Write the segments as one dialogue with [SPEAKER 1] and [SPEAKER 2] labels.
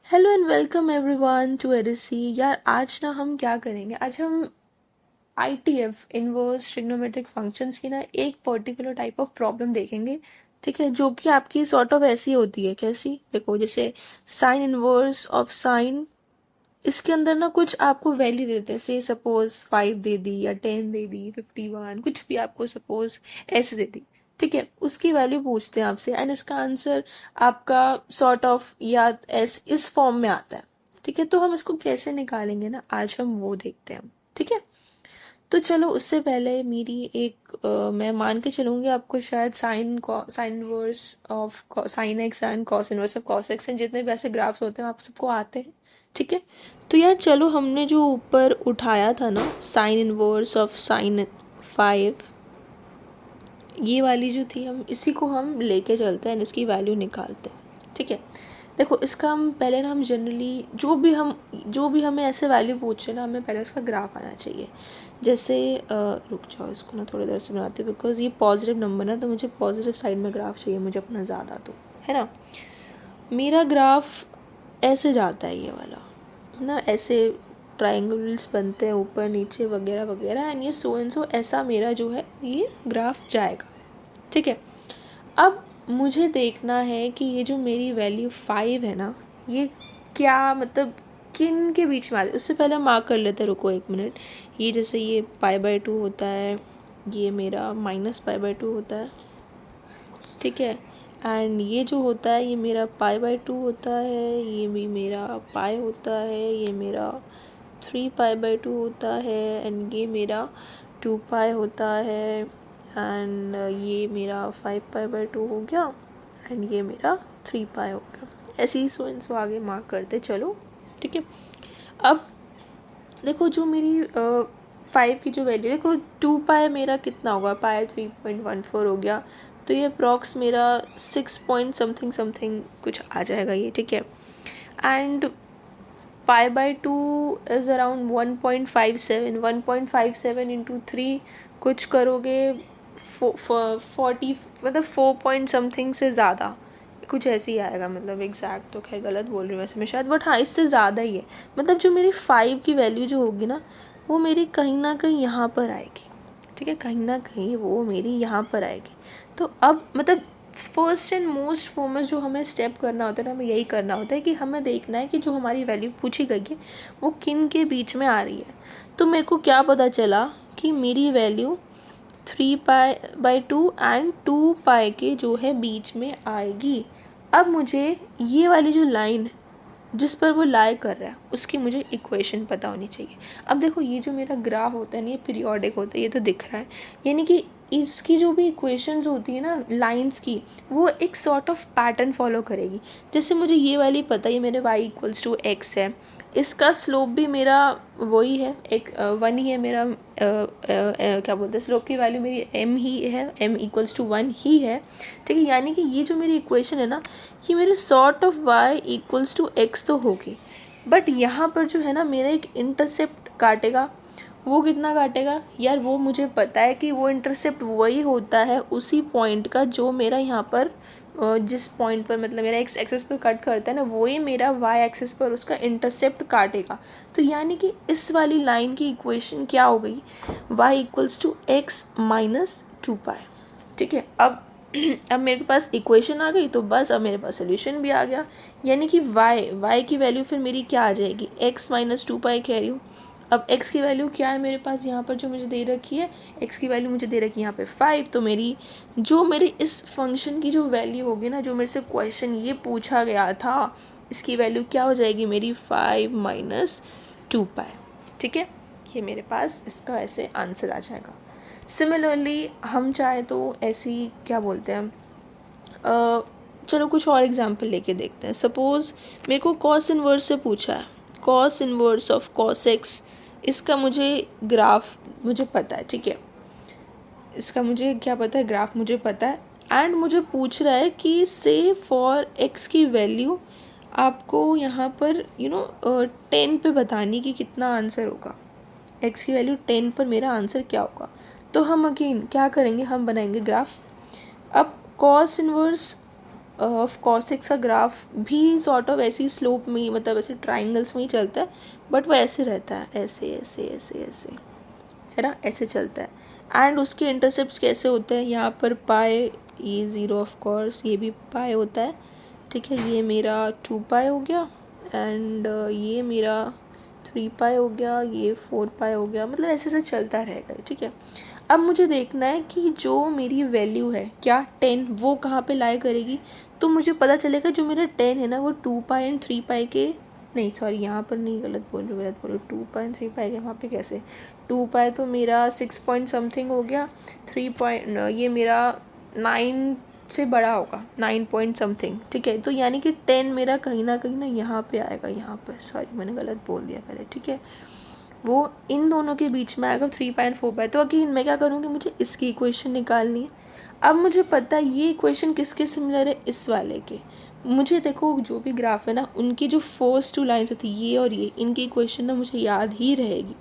[SPEAKER 1] Hello and welcome everyone to ADC. यार आज ना हम क्या करेंगे, आज हम आईटीएफ इनवर्स ट्रिग्नोमेट्रिक फंक्शंस की ना एक पर्टिकुलर टाइप ऑफ प्रॉब्लम देखेंगे। ठीक है, जो कि आपकी सॉर्ट ऑफ ऐसी होती है। कैसी? देखो, जैसे साइन इनवर्स ऑफ साइन, इसके अंदर ना कुछ आपको वैल्यू देते हैं। से सपोज 5 दे दी या 10 दे दी, 51, कुछ भी आपको सपोज ऐसे दे दी। ठीक है, उसकी वैल्यू पूछते हैं आपसे एंड इसका आंसर आपका सॉर्ट ऑफ या ऐस इस फॉर्म में आता है। ठीक है, तो हम इसको कैसे निकालेंगे ना, आज हम वो देखते हैं। ठीक है, तो चलो उससे पहले मेरी एक मैं मान के चलूंगी आपको शायद sine inverse of sine x and cos inverse of cos x and जितने भी ऐसे ग्राफ्स होते हैं आप सबको आते हैं। ठीक है, तो यार चलो हमने जो ऊपर उठाया था ना साइन इनवर्स ऑफ साइन 5, ये वाली जो थी, हम इसी को हम लेके चलते हैं and इसकी वैल्यू निकालते हैं। ठीक है, देखो इसका हम पहले ना हम जनरली जो भी हमें ऐसे वैल्यू पूछे ना, हमें पहले उसका ग्राफ आना चाहिए। जैसे रुक जाओ, इसको ना थोड़ी देर से बनाते हैं बिकॉज ये पॉजिटिव नंबर ना, तो मुझे पॉजिटिव साइड में ग्राफ चाहिए मुझे अपना ज़्यादा, तो है ना। मेरा ग्राफ ऐसे जाता है, ये वाला ना, ऐसे ट्राइंगल्स बनते हैं ऊपर नीचे वगैरह वगैरह एंड ये सो एंड सो ऐसा मेरा जो है ये ग्राफ जाएगा। ठीक है, अब मुझे देखना है कि ये जो मेरी वैल्यू 5 है ना, ये क्या मतलब किन के बीच में आती है। उससे पहले मार्क कर लेते हैं, रुको एक मिनट। ये जैसे ये π/2 होता है, ये मेरा -π/2 होता है। ठीक है, एंड ये जो होता है ये मेरा π/2 होता है, ये भी मेरा पाई होता है, ये मेरा 3π/2 होता है एंड ये मेरा 2π होता है एंड ये मेरा 5π/2 हो गया एंड ये मेरा 3π हो गया। ऐसे ही सो एंड सो आगे मार्क करते चलो। ठीक है, अब देखो जो मेरी 5 की जो वैल्यू, देखो 2π मेरा कितना होगा, पाई 3.14 हो गया, तो ये अप्रॉक्स मेरा 6 पॉइंट समथिंग समथिंग कुछ आ जाएगा ये। ठीक है, एंड π/2 इज़ अराउंड 1.57 इंटू 3 कुछ करोगे 40, मतलब 4 पॉइंट समथिंग से ज़्यादा कुछ ऐसे ही आएगा। मतलब एग्जैक्ट तो खैर गलत बोल रही हूँ वैसे मैं शायद, बट हाँ इससे ज़्यादा ही है। मतलब जो मेरी 5 की वैल्यू जो होगी ना, वो मेरी कहीं ना कहीं यहाँ पर आएगी। ठीक है, कहीं ना कहीं वो मेरी यहाँ पर आएगी। तो अब मतलब फर्स्ट एंड मोस्ट फॉरमोस्ट जो हमें स्टेप करना होता है ना, हमें यही करना होता है कि हमें देखना है कि जो हमारी वैल्यू पूछी गई है वो किन के बीच में आ रही है। तो मेरे को क्या पता चला कि मेरी वैल्यू 3π/2 एंड 2π के जो है बीच में आएगी। अब मुझे ये वाली जो लाइन है जिस पर वो लाई कर रहा है उसकी मुझे इक्वेशन पता होनी चाहिए। अब देखो ये जो मेरा ग्राफ होता है ना, ये पीरियोडिक होता है, ये तो दिख रहा है, यानी कि इसकी जो भी इक्वेशंस होती है ना लाइंस की, वो एक सॉर्ट ऑफ पैटर्न फॉलो करेगी। जैसे मुझे ये वाली पता है, मेरे y=x है, इसका स्लोप भी मेरा वही है, एक 1 ही है मेरा, क्या बोलते हैं, स्लोप की वैल्यू मेरी m ही है, m=1 ही है। ठीक है, यानी कि ये जो मेरी इक्वेशन है ना, कि मेरे सॉर्ट ऑफ y=x तो होगी, बट यहाँ पर जो है ना मेरा एक इंटरसेप्ट काटेगा। वो कितना काटेगा यार, वो मुझे पता है कि वो इंटरसेप्ट वही होता है उसी पॉइंट का जो मेरा यहाँ पर जिस पॉइंट पर मतलब मेरा एक्स एक्सेस पर कट करता है ना, वही मेरा वाई एक्सेस पर उसका इंटरसेप्ट काटेगा। तो यानी कि इस वाली लाइन की इक्वेशन क्या हो गई, y=x-2π। ठीक है, अब अब मेरे पास इक्वेशन आ गई, तो बस अब मेरे पास सोल्यूशन भी आ गया। यानी कि y की वैल्यू फिर मेरी क्या आ जाएगी, x-2π कह रही हूँ। अब x की वैल्यू क्या है मेरे पास यहाँ पर जो मुझे दे रखी है, x की वैल्यू मुझे दे रखी है यहाँ पे 5। तो मेरी जो मेरे इस फंक्शन की जो वैल्यू होगी ना, जो मेरे से क्वेश्चन ये पूछा गया था, इसकी वैल्यू क्या हो जाएगी मेरी 5-2π। ठीक है, ये मेरे पास इसका ऐसे आंसर आ जाएगा। सिमिलरली हम चाहे तो ऐसी क्या बोलते हैं, चलो कुछ और एग्जांपल लेके देखते हैं। सपोज़ मेरे को कॉस इनवर्स से पूछा है, cos inverse of cos x, इसका मुझे ग्राफ मुझे पता है। ठीक है, इसका मुझे क्या पता है, ग्राफ मुझे पता है एंड मुझे पूछ रहा है कि से फॉर एक्स की वैल्यू आपको यहाँ पर 10 पे बतानी कि कितना आंसर होगा। एक्स की वैल्यू 10 पर मेरा आंसर क्या होगा। तो हम अगेन क्या करेंगे, हम बनाएंगे ग्राफ। अब cos inverse of cos x का ग्राफ भी सॉर्ट ऑफ ऐसी स्लोप में, मतलब ऐसे ट्राइंगल्स में ही चलता है, बट वो ऐसे रहता है, ऐसे ऐसे ऐसे ऐसे, है ना, ऐसे चलता है। एंड उसके इंटरसेप्ट कैसे होते हैं, यहाँ पर पाए, ये 0 ऑफ कोर्स, ये भी पाए होता है, ठीक है। ये मेरा 2 पाए हो गया, एंड ये मेरा 3 पाए हो गया, ये 4 पाए हो गया, मतलब ऐसे ऐसे चलता रहेगा, ठीक है। अब मुझे देखना है कि जो मेरी वैल्यू है क्या 10, वो कहाँ पे लाई करेगी। तो मुझे पता चलेगा जो मेरा 10 है ना, वो 2 पाई एंड 3 पाई के, नहीं सॉरी यहाँ पर नहीं, गलत बोल रही 2 पाई एंड 3 पाई के, वहाँ पे कैसे 2 पाई तो मेरा 6 पॉइंट समथिंग हो गया, 3 पॉइंट ये मेरा 9 से बड़ा होगा, 9 पॉइंट समथिंग, ठीक है। तो यानी कि 10 मेरा कहीं ना यहाँ पे आएगा, यहाँ पर, सॉरी मैंने गलत बोल दिया पहले, ठीक है। वो इन दोनों के बीच में आएगा 3 पाई एंड 4 पाई। तो अगेन मैं क्या करूँगी, मुझे इसकी इक्वेशन निकालनी है। अब मुझे पता है ये इक्वेशन किसके सिमिलर है, इस वाले के। मुझे देखो जो भी ग्राफ है ना, उनकी जो फर्स्ट 2 लाइन्स होती है, ये और ये, इनकी इक्वेशन ना मुझे याद ही रहेगी,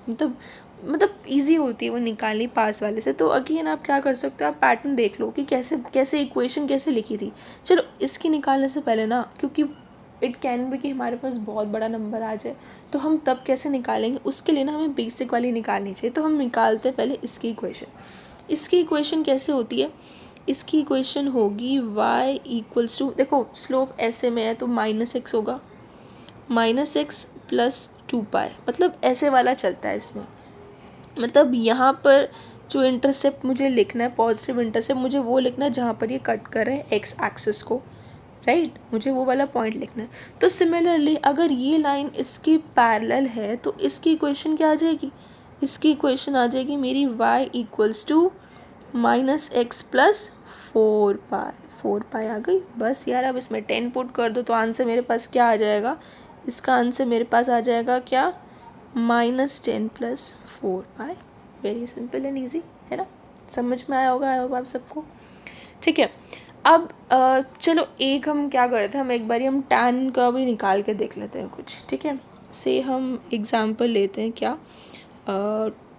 [SPEAKER 1] मतलब ईजी होती है वो निकालनी पास वाले से। तो अगेन आप क्या कर सकते हो, आप पैटर्न देख लो कि कैसे कैसे इक्वेशन कैसे लिखी थी। चलो इसकी निकालने से पहले ना, क्योंकि इट कैन बी कि हमारे पास बहुत बड़ा नंबर आ जाए, तो हम तब कैसे निकालेंगे, उसके लिए ना हमें बेसिक वाली निकालनी चाहिए। तो हम निकालते हैं पहले इसकी इक्वेशन। इसकी इक्वेशन कैसे होती है, इसकी इक्वेशन होगी y इक्वल्स टू, देखो स्लोप ऐसे में है तो -x होगा, -x प्लस 2 पाई, मतलब ऐसे वाला चलता है इसमें। मतलब यहाँ पर जो इंटरसेप्ट मुझे लिखना है, पॉजिटिव इंटरसेप्ट, मुझे वो लिखना है जहाँ पर ये कट कर रहे हैं एक्स एक्सिस को, राइट, मुझे वो वाला पॉइंट लिखना है। तो सिमिलरली अगर ये लाइन इसकी पैरेलल है तो इसकी इक्वेशन क्या आ जाएगी, इसकी इक्वेशन आ जाएगी मेरी y equals to -x plus 4 pi, 4 pi आ गई। बस यार अब इसमें 10 पुट कर दो तो आंसर मेरे पास क्या आ जाएगा, इसका आंसर मेरे पास आ जाएगा क्या, -10 plus 4 pi. Very simple and easy, है ना, समझ में आया होगा आप सबको, ठीक है। अब चलो एक हम क्या करते हैं, हम एक बारी हम tan का भी निकाल के देख लेते हैं कुछ, ठीक है। से हम एग्जांपल लेते हैं क्या,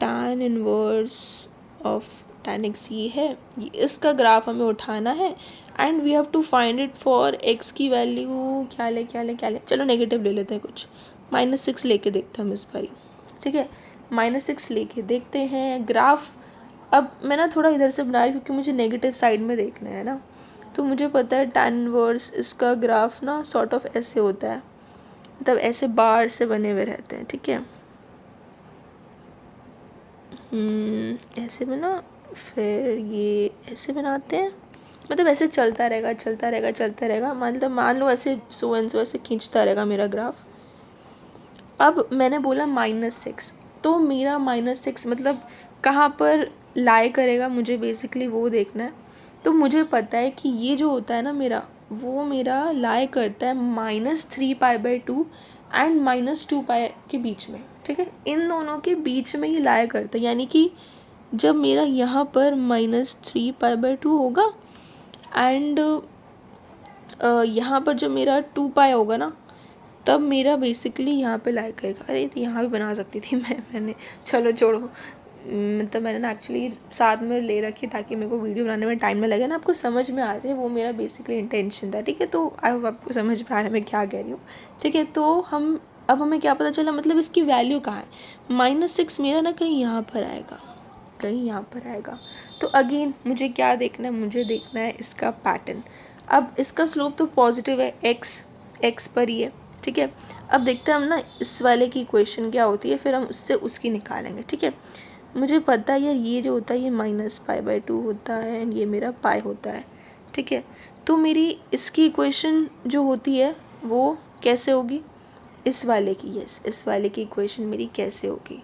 [SPEAKER 1] tan inverse of tan x ये है, ये इसका ग्राफ हमें उठाना है, and we have to find it for x की वैल्यू, क्या ले, चलो नेगेटिव ले लेते हैं कुछ, -6 लेके देखते हैं हम इस बारी, ठीक है। -6 लेके देखते हैं ग्राफ। अब मैं ना थोड़ा इधर से बना रही हूँ क्योंकि मुझे नेगेटिव साइड में देखना है ना। तो मुझे पता है tan इनवर्स इसका ग्राफ ना सॉर्ट ऑफ ऐसे होता है, मतलब ऐसे बार से बने हुए रहते हैं, ठीक है। ऐसे बना, फिर ये ऐसे बनाते हैं, मतलब ऐसे चलता रहेगा, मतलब मान लो ऐसे सो एंड सो ऐसे खींचता रहेगा मेरा ग्राफ। अब मैंने बोला -6, तो मेरा -6 मतलब कहाँ पर लाई करेगा, मुझे बेसिकली वो देखना है। तो मुझे पता है कि ये जो होता है ना मेरा, वो मेरा लाई करता है -3 पाई/2 एंड -2 पाई के बीच में, ठीक है। इन दोनों के बीच में ही लाई करता है, यानी कि जब मेरा यहाँ पर -3 पाई/2 होगा एंड यहाँ पर जब मेरा 2 पाई होगा ना, तब मेरा बेसिकली यहाँ पे लाई करेगा। अरे तो यहाँ भी बना सकती थी मैंने, चलो छोड़ो, मतलब मैंने ना एक्चुअली साथ में ले रखी ताकि मेरे को वीडियो बनाने में टाइम ना लगे ना, आपको समझ में आ जाए, वो मेरा बेसिकली इंटेंशन था, ठीक है। तो आई होप आपको समझ में आ रहा है मैं क्या कह रही हूँ, ठीक है। तो अब हमें क्या पता चला, मतलब इसकी वैल्यू कहाँ है, -6 मेरा ना कहीं यहाँ पर आएगा, तो अगेन मुझे क्या देखना है, मुझे देखना है इसका पैटर्न। अब इसका स्लोप तो पॉजिटिव है, एक्स पर ही है, ठीक है। अब देखते हैं हम ना इस वाले की इक्वेशन क्या होती है, फिर हम उससे उसकी निकालेंगे, ठीक है। मुझे पता है यार ये जो होता है ये -π/2 होता है एंड ये मेरा पाई होता है, ठीक है। तो मेरी इसकी इक्वेशन जो होती है वो कैसे होगी, इस वाले की, यस इस वाले की इक्वेशन मेरी कैसे होगी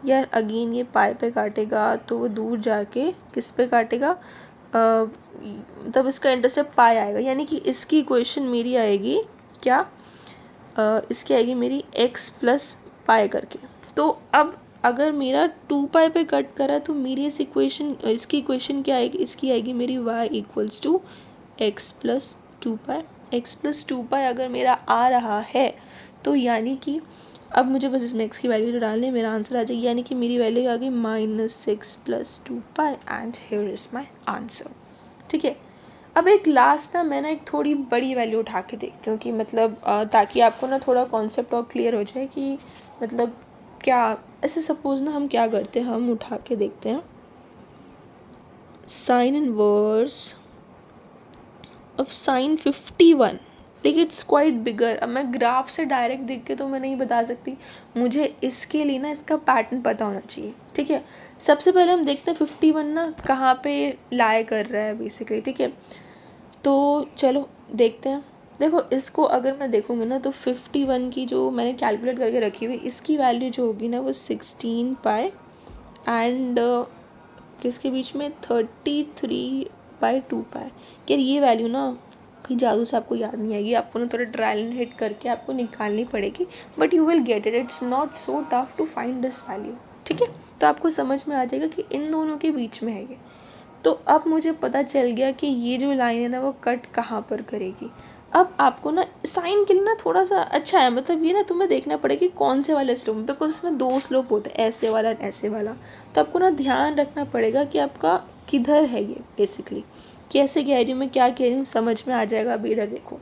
[SPEAKER 1] यार। अगेन ये पाई पे काटेगा तो वो दूर जाके किस पे काटेगा, तब इसका इंटरसेप्ट पाई आएगा, यानी कि इसकी इक्वेशन मेरी आएगी क्या, इसकी आएगी मेरी x प्लस पाई करके। तो अब अगर मेरा 2 पाई पे कट करा तो मेरी इसकी इक्वेशन क्या आएगी, इसकी आएगी मेरी y equals to x plus 2 pi. X plus 2 pi अगर मेरा आ रहा है तो यानी कि अब मुझे बस इसमें x की वैल्यू जो डालनी है, मेरा आंसर आ जाएगी, यानी कि मेरी वैल्यू आ गई -6 plus 2 pi and here is my answer, ठीक है। अब एक लास्ट ना मैं ना एक थोड़ी बड़ी वैल्यू उठा के देखती हूँ कि मतलब ताकि आपको ना थोड़ा कॉन्सेप्ट और क्लियर हो जाए कि मतलब क्या। ऐसे सपोज ना हम क्या करते हैं, हम उठा के देखते हैं साइन इनवर्स ऑफ साइन 51। लेकिन इट्स क्वाइट बिगर। अब मैं ग्राफ से डायरेक्ट देख के तो मैं नहीं बता सकती, मुझे इसके लिए ना इसका पैटर्न पता होना चाहिए। ठीक है, सबसे पहले हम देखते हैं 51 ना कहाँ पे लाई कर रहा है बेसिकली। ठीक है, तो चलो देखते हैं। देखो इसको अगर मैं देखूँगी ना तो 51 की जो मैंने कैलकुलेट करके रखी हुई, इसकी वैल्यू जो होगी ना वो 16 पाई एंड किसके बीच में 33/2 पाई। यार ये वैल्यू ना कहीं जादू से आपको याद नहीं आएगी, आपको ना थोड़ा ट्रायल एंड हिट करके आपको निकालनी पड़ेगी, but you will get it. It's not so tough to find this value. ठीक है, तो आपको समझ में आ जाएगा कि इन दोनों के बीच में है ये। तो अब मुझे पता चल गया कि ये जो लाइन है ना वो कट कहाँ पर करेगी। अब आपको ना साइन के लिए ना थोड़ा सा अच्छा है, मतलब ये ना तुम्हें देखना पड़ेगा कि कौन से वाले स्लोप, बिकॉज इसमें 2 स्लोप होते हैं, ऐसे वाला ऐसे वाला। तो आपको ना ध्यान रखना पड़ेगा कि आपका किधर है ये बेसिकली, कैसे कह रही हूँ मैं, क्या कह रही हूँ, समझ में आ जाएगा। अभी इधर देखो,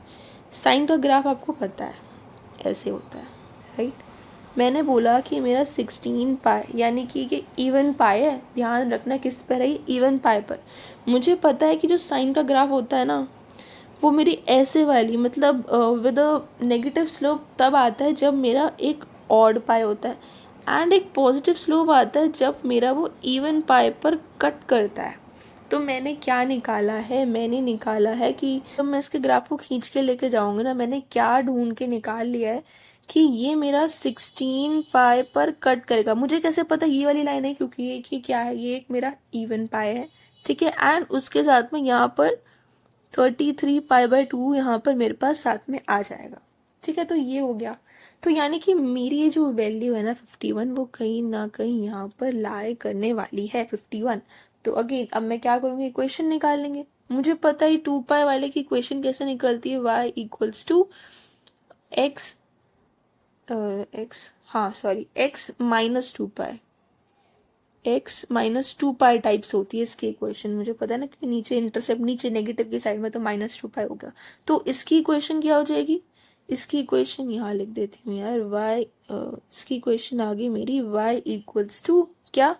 [SPEAKER 1] साइन का ग्राफ आपको पता है ऐसे होता है, राइट। मैंने बोला कि मेरा 16 पाई यानी कि ये इवन पाई है। ध्यान रखना किस पर है, इवन पाई पर। मुझे पता है कि जो साइन का ग्राफ होता है ना वो मेरी ऐसे वाली मतलब विद अ नेगेटिव स्लोप तब आता है जब मेरा एक ऑड पाई होता है, एंड एक पॉजिटिव स्लोप आता है जब मेरा वो इवन पाई पर कट करता है। तो मैंने क्या निकाला है, मैंने निकाला है कि जब मैं इसके ग्राफ को खींच के लेके जाऊंगी ना, मैंने क्या ढूंढ के निकाल लिया है कि ये मेरा 16 पाई पर कट करेगा। मुझे कैसे पता ये वाली लाइन है, क्योंकि ये क्या है, ये एक मेरा इवन पाई है। ठीक है, एंड उसके साथ में यहाँ पर 33 पाई/2 यहाँ पर मेरे पास साथ में आ जाएगा। ठीक है, तो ये हो गया। तो यानी कि मेरी ये जो वैल्यू है ना 51, वो कहीं ना कहीं यहाँ पर लाई करने वाली है 51। तो अगेन अब मैं क्या करूँगी, इक्वेशन निकाल लेंगे। मुझे पता ही 2 पाई वाले की इक्वेशन कैसे निकलती है, y equals to x x -2 pi, x-2 pi types होती है इसकी इक्वेशन। मुझे पता है ना कि नीचे इंटरसेप्ट, नीचे नेगेटिव की साइड में तो -2 पाई हो गया। तो इसकी इक्वेशन क्या हो जाएगी, इसकी इक्वेशन यहाँ लिख देती हूँ यार, इसकी इक्वेशन आ गई मेरी y इक्वल्स टू क्या,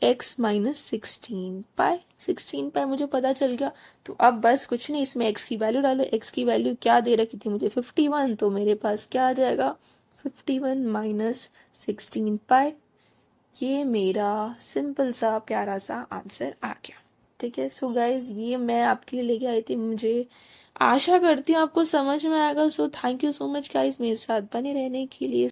[SPEAKER 1] x -16 पाई। 16 पाई मुझे पता चल गया। तो अब बस कुछ नहीं, इसमें x की वैल्यू डालो। x की वैल्यू क्या दे रखी थी मुझे, 51। तो मेरे पास क्या आ जाएगा, 51 -16 पाई। ये मेरा सिंपल सा प्यारा सा आंसर आ गया। ठीक है, सो गाइज ये मैं आपके लिए लेके आई थी। मुझे आशा करती हूँ आपको समझ में आएगा। So thank you so much guys मेरे साथ बने रहने के लिए।